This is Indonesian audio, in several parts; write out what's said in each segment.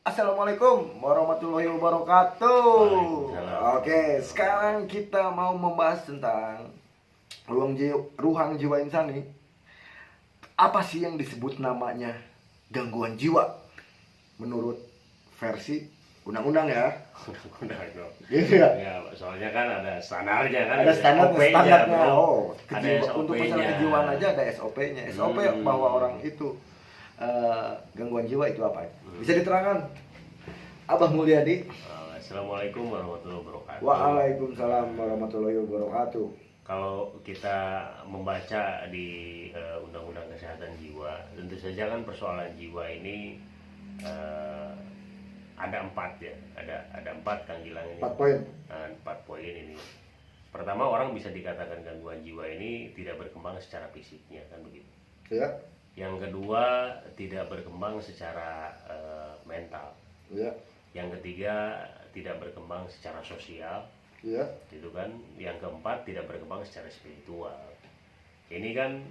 Assalamualaikum warahmatullahi wabarakatuh. Waalaikumsalam. Oke, sekarang kita mau membahas tentang ruang jiwa insani. Apa sih yang disebut namanya gangguan jiwa menurut versi undang-undang ya? Undang-undang dong. Gitu ya. Ya, soalnya kan ada standarnya kan. Ada standarnya. bro. Oh, Ada untuk masalah SOP-nya. kejiwaan aja ada SOP-nya. SOP bahwa orang itu gangguan jiwa itu apa? Bisa diterangkan? Abah Mulyadi. Assalamualaikum warahmatullahi wabarakatuh. Waalaikumsalam warahmatullahi wabarakatuh. Kalau kita membaca di Undang-Undang Kesehatan Jiwa, tentu saja kan persoalan jiwa ini ada 4 ya. Ada 4 Kang Gilang ini. 4 poin. 4 poin ini. Pertama, orang bisa dikatakan gangguan jiwa ini tidak berkembang secara fisiknya, kan begitu. Ya. Yang kedua, tidak berkembang secara mental. Ya. Yang ketiga, tidak berkembang secara sosial, Ya. gitu kan. Yang keempat, tidak berkembang secara spiritual. Ini kan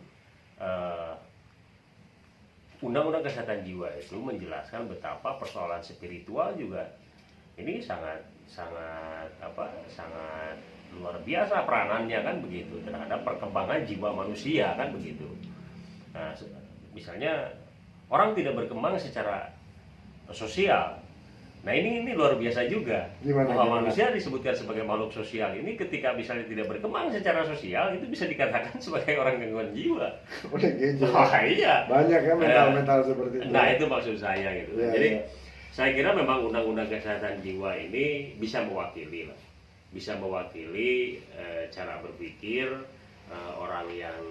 Undang-Undang Kesehatan Jiwa itu menjelaskan betapa persoalan spiritual juga ini sangat luar biasa peranannya, kan begitu, terhadap perkembangan jiwa manusia, kan begitu. Nah, misalnya orang tidak berkembang secara sosial. Nah, ini luar biasa juga. Bahwa manusia disebutkan sebagai makhluk sosial ini ketika misalnya tidak berkembang secara sosial, itu bisa dikatakan sebagai orang gangguan jiwa. Udah gitu. Oh, iya. Banyak ya mental seperti itu. Nah, itu maksud saya gitu. Ya, Jadi ya. saya kira memang Undang-Undang Kesehatan Jiwa ini bisa mewakili lah. Bisa mewakili cara berpikir orang yang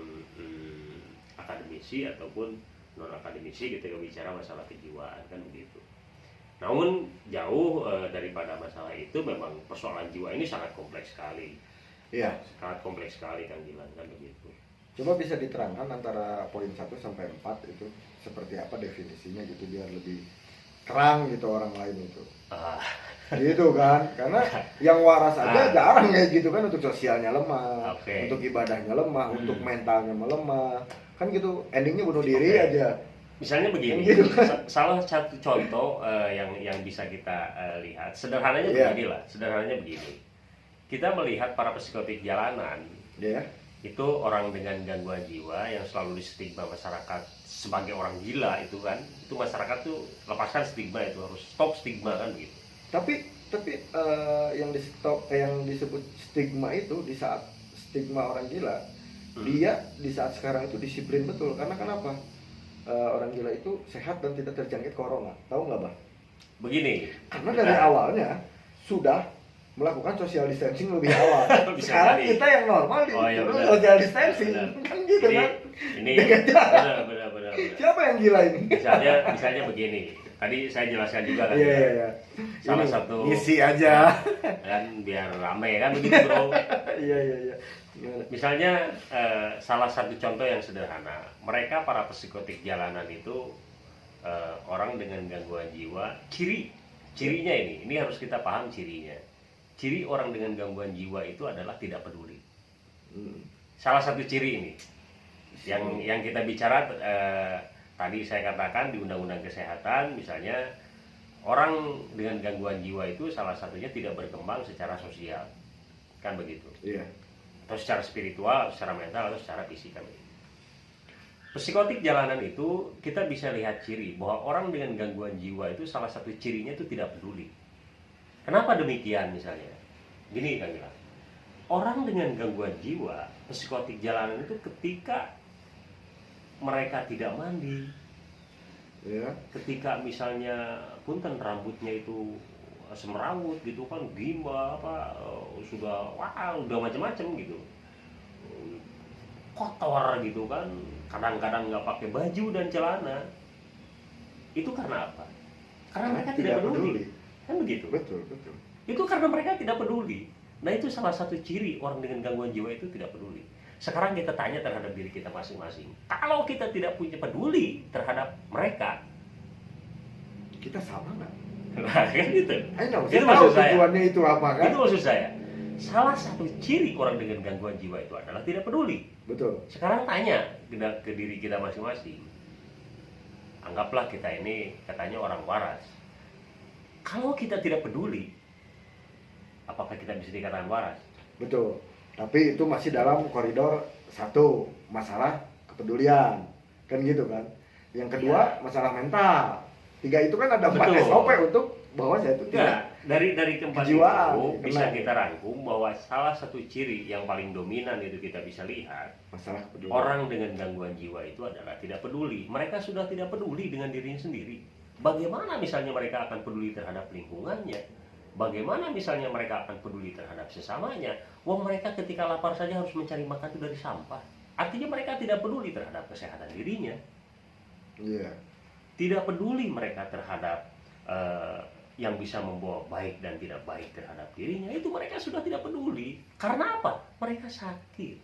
akademisi ataupun non akademisi ketika bicara masalah kejiwaan, kan begitu. Namun jauh daripada masalah itu, memang persoalan jiwa ini sangat kompleks sekali. Iya. Sangat kompleks sekali, Kang Gilang, kan begitu. Coba bisa diterangkan antara poin 1 sampai 4 itu seperti apa definisinya gitu biar lebih terang gitu orang lain itu. Gitu kan, karena yang waras aja jarang kayak gitu kan, untuk sosialnya lemah, untuk ibadahnya lemah, untuk mentalnya melemah, kan gitu, endingnya bunuh diri aja. Misalnya begini, gitu kan. salah satu contoh yang bisa kita lihat, sederhananya begini. Kita melihat para psikotik jalanan, itu orang dengan gangguan jiwa yang selalu distigma masyarakat sebagai orang gila, itu kan, itu masyarakat tuh lepaskan stigma, itu harus stop stigma, kan begitu. Tapi yang disebut stigma itu, di saat stigma orang gila, dia di saat sekarang itu disiplin betul. Karena kenapa? Orang gila itu sehat dan tidak terjangkit corona. Tahu nggak, Bang? Begini. Karena dari awalnya sudah melakukan social distancing lebih awal. Sekarang kita yang normal social distancing. Kan gitu kan? Ini benar. Siapa yang gila ini? Misalnya begini. Tadi saya jelaskan juga kan. Iya. Salah satu isi aja. Kan biar rame, kan begitu, Bro. Iya. Misalnya salah satu contoh yang sederhana, mereka para psikotik jalanan itu orang dengan gangguan jiwa, cirinya ini harus kita paham cirinya. Ciri orang dengan gangguan jiwa itu adalah tidak peduli. Salah satu ciri ini yang kita bicara tadi saya katakan di Undang-Undang Kesehatan, misalnya orang dengan gangguan jiwa itu salah satunya tidak berkembang secara sosial, kan begitu. Iya. Atau secara spiritual, secara mental, atau secara fisik, kan begitu. Psikotik jalanan itu kita bisa lihat ciri bahwa orang dengan gangguan jiwa itu salah satu cirinya itu tidak peduli. Kenapa demikian? Misalnya gini, kan bilang, orang dengan gangguan jiwa psikotik jalanan itu ketika mereka tidak mandi, ketika misalnya punten rambutnya itu semerawut gitu kan, gimba sudah macam-macam gitu, kotor gitu kan, kadang-kadang nggak pakai baju dan celana. Itu karena apa? Karena mereka tidak peduli. Kan begitu. Betul. Itu karena mereka tidak peduli. Nah, itu salah satu ciri orang dengan gangguan jiwa itu tidak peduli. Sekarang kita tanya terhadap diri kita masing-masing. Kalau kita tidak punya peduli terhadap mereka, kita sama nggak? Nah, kan gitu. Itu maksud saya. Tujuannya itu apa kan? Itu maksud saya. Salah satu ciri orang dengan gangguan jiwa itu adalah tidak peduli. Betul. Sekarang tanya ke diri kita masing-masing. Anggaplah kita ini katanya orang waras. Kalau kita tidak peduli, apakah kita bisa dikatakan waras? Betul. Tapi itu masih dalam koridor satu, masalah kepedulian. Kan gitu kan. Yang kedua, masalah mental. 3 itu kan ada 4 Betul. SOP untuk bahwa saya itu Enggak, dari keempat kejiwaan, itu bisa kena. kita rangkum bahwa salah satu ciri yang paling dominan itu kita bisa lihat, masalah kepedulian. orang dengan gangguan jiwa itu adalah tidak peduli. Mereka sudah tidak peduli dengan dirinya sendiri. Bagaimana misalnya mereka akan peduli terhadap lingkungannya? Bagaimana misalnya mereka akan peduli terhadap sesamanya? Wong mereka ketika lapar saja harus mencari makan itu dari sampah. Artinya mereka tidak peduli terhadap kesehatan dirinya. Iya. Tidak peduli mereka terhadap yang bisa membawa baik dan tidak baik terhadap dirinya. Itu mereka sudah tidak peduli. Karena apa? Mereka sakit.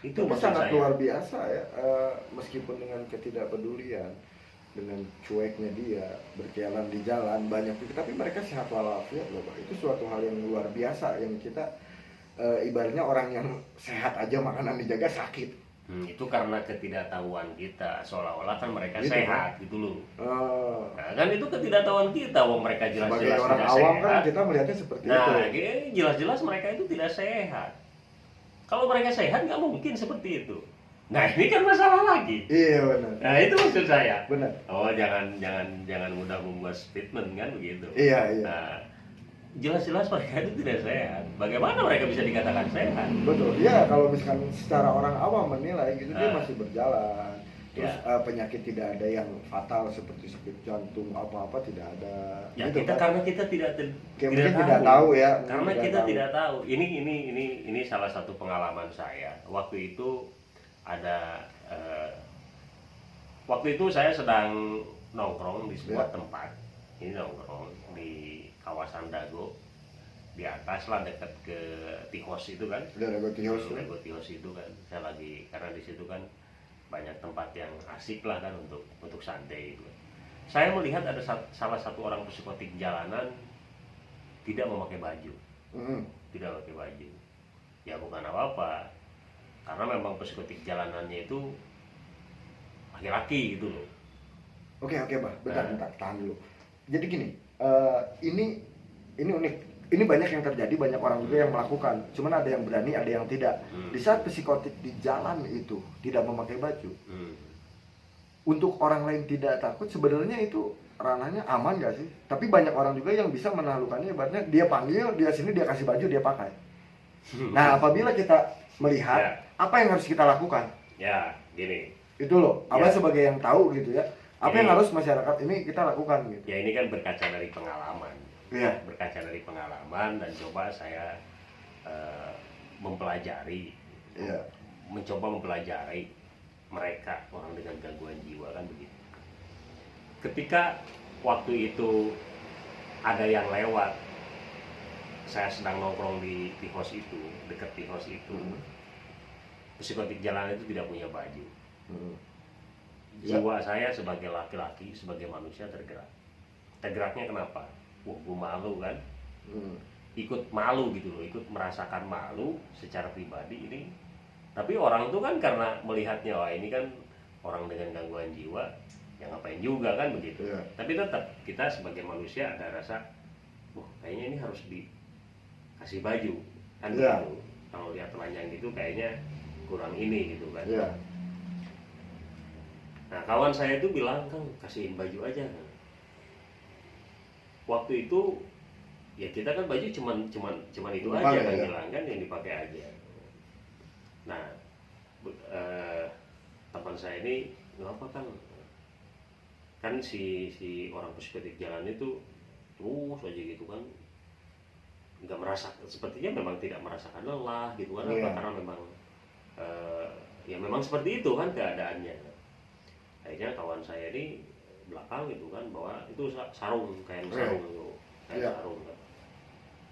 Itu Tapi maksud sangat saya. luar biasa ya, meskipun dengan ketidakpedulian, dengan cueknya dia berjalan di jalan banyak, tapi mereka sehat walafiat loh Pak. Itu suatu hal yang luar biasa yang kita ibaratnya orang yang sehat aja makanan dijaga sakit. Itu karena ketidaktahuan kita, seolah-olah kan mereka Gitu, sehat gitu loh. Oh. Nah, kan itu ketidaktahuan kita, wong mereka Sebagai jelas-jelas orang tidak awam sehat. kan kita melihatnya seperti Nah, itu. jelas-jelas mereka itu tidak sehat. Kalau mereka sehat nggak mungkin seperti itu. Nah, ini kan masalah lagi. Iya benar. Nah, itu maksud saya. Benar. Oh, jangan mudah membuat statement kan begitu. Iya. Nah, jelas-jelas mereka itu tidak sehat. Bagaimana mereka bisa dikatakan sehat? Betul. Ya kalau misalkan secara orang awam menilai gitu dia Ah. masih berjalan. Terus Ya. penyakit tidak ada yang fatal seperti sakit jantung apa-apa tidak ada. Ya Gitu kita kan. karena kita tidak Mungkin tidak tahu ya. Mungkin Karena kita tahu. tidak tahu. Ini salah satu pengalaman saya. Waktu itu ada waktu itu saya sedang nongkrong di sebuah Ya. tempat. Ini nongkrong di kawasan Dago, di atas lah dekat ke Tihos itu kan. Udah ada Gotios tuh. Dago Tihos itu kan. Saya lagi karena di situ kan banyak tempat yang asik lah kan untuk santai itu. Saya melihat ada salah satu orang psikotik jalanan tidak memakai baju. Tidak pakai baju. Ya bukan apa-apa. Karena memang psikotik jalanannya itu laki-laki gitu loh. Oke Bah, bentar, tahan dulu. Jadi gini, ini unik. Ini banyak yang terjadi, banyak orang juga yang melakukan. Cuman ada yang berani, ada yang tidak. Di saat psikotik di jalan itu tidak memakai baju, untuk orang lain tidak takut, sebenarnya itu ranahnya aman gak sih? Tapi banyak orang juga yang bisa menaklukkannya, ibaratnya dia panggil, dia sini, dia kasih baju, dia pakai. Nah, apabila kita melihat, apa yang harus kita lakukan? Ya, gini. Itu loh, Abah sebagai yang tahu gitu ya. Apa yang harus masyarakat ini kita lakukan gitu? Ya ini kan berkaca dari pengalaman. Iya. Berkaca dari pengalaman dan coba saya mempelajari, mencoba mempelajari mereka orang dengan gangguan jiwa kan begitu. Ketika waktu itu ada yang lewat, saya sedang nongkrong di Tihos itu, dekat Tihos itu, psikotik jalan itu tidak punya baju. Jiwa saya sebagai laki-laki, sebagai manusia tergerak. Tergeraknya kenapa? Wah, gue malu kan, ikut malu gitu loh, ikut merasakan malu secara pribadi ini. Tapi orang itu kan karena melihatnya, wah ini kan orang dengan gangguan jiwa, ya ngapain juga kan begitu. Tapi tetap kita sebagai manusia ada rasa, wah kayaknya ini harus dikasih baju kan begitu. Kalau lihat telanjang gitu kayaknya kurang ini gitu kan. Nah kawan saya itu bilang, Kang kasihin baju aja kan. Waktu itu ya kita kan baju cuman itu aja kan bilang kan yang dipakai aja. Nah teman saya ini ngapa kan si orang psikotik jalan itu terus aja gitu kan, nggak merasa, sepertinya memang tidak merasakan lelah gitu kan, karena memang ya memang seperti itu kan keadaannya. Akhirnya kawan saya ini belakang gitu kan, bawa itu sarung, kain sarung itu, kain sarung kan.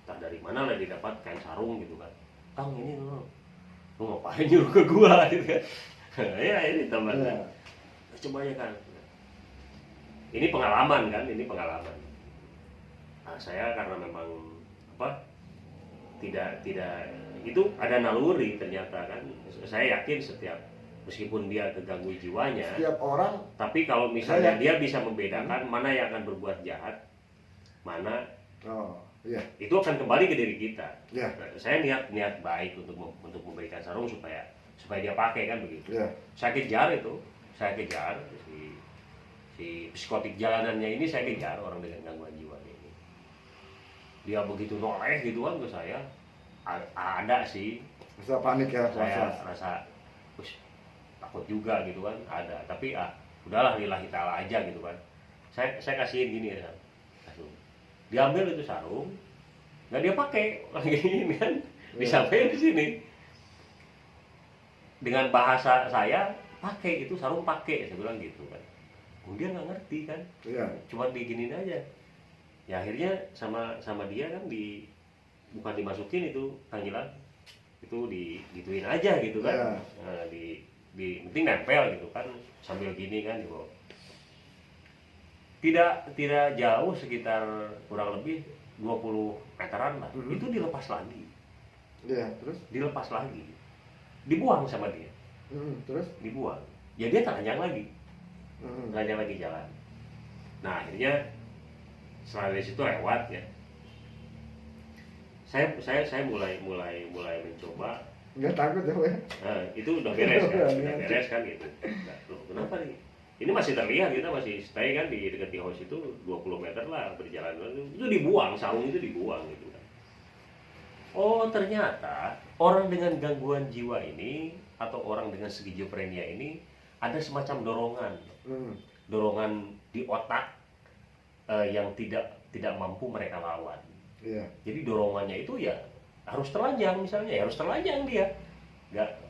Entah dari mana lah didapat kain sarung gitu kan. Kang ini lu ngapain nyuruh ke gua gitu kan. Ya ini temannya. Coba aja kan. Ini pengalaman kan, ini pengalaman. Nah, saya karena memang tidak itu ada naluri ternyata kan. Saya yakin meskipun dia keganggu jiwanya, setiap orang, tapi kalau misalnya dia bisa membedakan mana yang akan berbuat jahat, mana Iya. itu akan kembali ke diri kita. Iya. Saya niat baik untuk memberikan sarung supaya dia pakai kan begitu. Iya. Saya kejar si psikotik jalanannya ini, saya kejar orang dengan gangguan jiwa ini. Dia begitu noleh gitu kan ke saya, ada sih. Rasa panik ya. Saya rasa, takut juga gitu kan, ada. Tapi udahlah lillahi ta'ala aja gitu kan. Saya kasihin gini ya, diambil itu sarung, nggak dia pakai lagi ini kan, disampaikan di sini dengan bahasa saya, pakai itu sarung, pakai, saya bilang gitu kan. Dia nggak ngerti kan, cuma diginin aja. Ya akhirnya sama dia kan bukan dimasukin itu panggilan, itu digituin aja gitu kan. Nah, di penting nempel gitu kan, sambil gini kan gitu. Tidak jauh, sekitar kurang lebih 20 meteran lah. Itu dilepas lagi. Iya, terus dilepas lagi. Dibuang sama dia. Terus dibuang. Ya dia telanjang lagi. Telanjang lagi jalan. Nah, akhirnya setelah dari situ lewat ya. Saya mulai mencoba. Enggak takut ya, Pak? Nah, itu udah beres kan. Udah beres kan gitu. Nah, loh, kenapa nih? Ini masih terlihat, kita masih stay kan di dekat house itu 20 meter lah berjalan, itu dibuang, sarung itu dibuang gitu kan. Oh, ternyata orang dengan gangguan jiwa ini atau orang dengan skizofrenia ini ada semacam dorongan di otak yang tidak mampu mereka lawan. Jadi dorongannya itu ya harus telanjang misalnya, ya harus telanjang dia.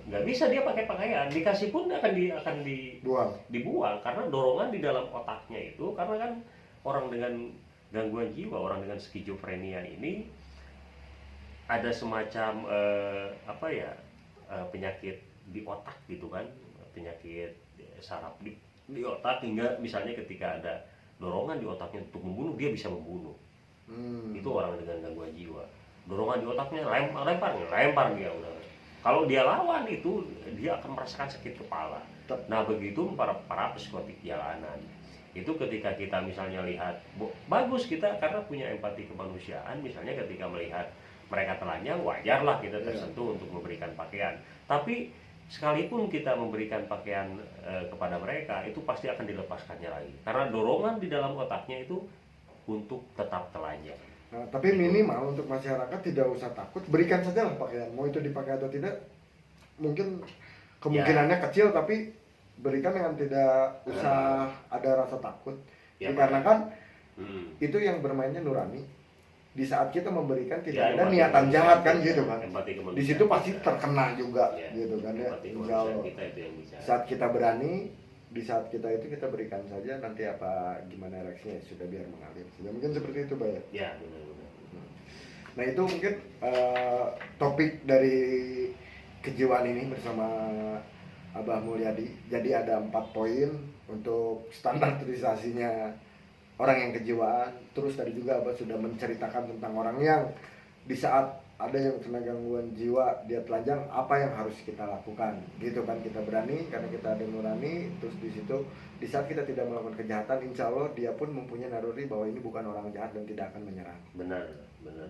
Nggak bisa dia pakai pakaian, dikasih pun akan dibuang karena dorongan di dalam otaknya itu. Karena kan orang dengan gangguan jiwa, orang dengan skizofrenia ini ada semacam penyakit di otak gitu kan, penyakit saraf di otak, hingga misalnya ketika ada dorongan di otaknya untuk membunuh, dia bisa membunuh. Itu orang dengan gangguan jiwa, dorongan di otaknya lempar dia udah. Kalau dia lawan itu, dia akan merasakan sakit kepala. Nah begitu para psikotik jalanan. Itu ketika kita misalnya lihat, bagus kita karena punya empati kemanusiaan. Misalnya ketika melihat mereka telanjang, wajarlah kita tersentuh untuk memberikan pakaian. Tapi sekalipun kita memberikan pakaian kepada mereka, itu pasti akan dilepaskannya lagi. Karena dorongan di dalam otaknya itu untuk tetap telanjang. Nah, tapi minimal untuk masyarakat tidak usah takut, berikan saja lah pakaian, mau itu dipakai atau tidak, mungkin kemungkinannya kecil, tapi berikan dengan tidak usah ada rasa takut. Dikarenakan itu yang bermainnya nurani. Di saat kita memberikan tidak ada niatan jahat kan gitu kan. Di situ pasti terkena juga gitu kan ya. Insya Allah. Saat kita berani, di saat kita itu kita berikan saja, nanti apa gimana reaksinya sudah biar mengalir. Sudah mungkin seperti itu, Pak ya. Ya, benar-benar. Nah, itu mungkin topik dari kejiwaan ini bersama Abah Mulyadi. Jadi ada 4 poin untuk standarisasinya orang yang kejiwaan. Terus tadi juga Abah sudah menceritakan tentang orang yang di saat ada yang kena gangguan jiwa, dia telanjang, apa yang harus kita lakukan gitu kan. Kita berani karena kita ada nurani. Terus di situ, di saat kita tidak melakukan kejahatan, insya Allah dia pun mempunyai naluri bahwa ini bukan orang jahat dan tidak akan menyerang. Benar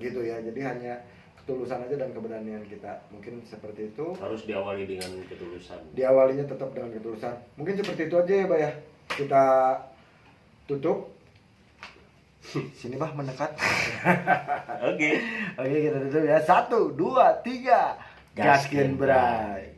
Gitu ya. Jadi hanya ketulusan aja dan keberanian kita. Mungkin seperti itu. Harus diawali dengan ketulusan. Diawalinya tetap dengan ketulusan. Mungkin seperti itu aja ya, Pak ya. Kita tutup. Sini Bah mendekat. Oke, kita tutup ya. 1, 2, 3. Gaskin Bray.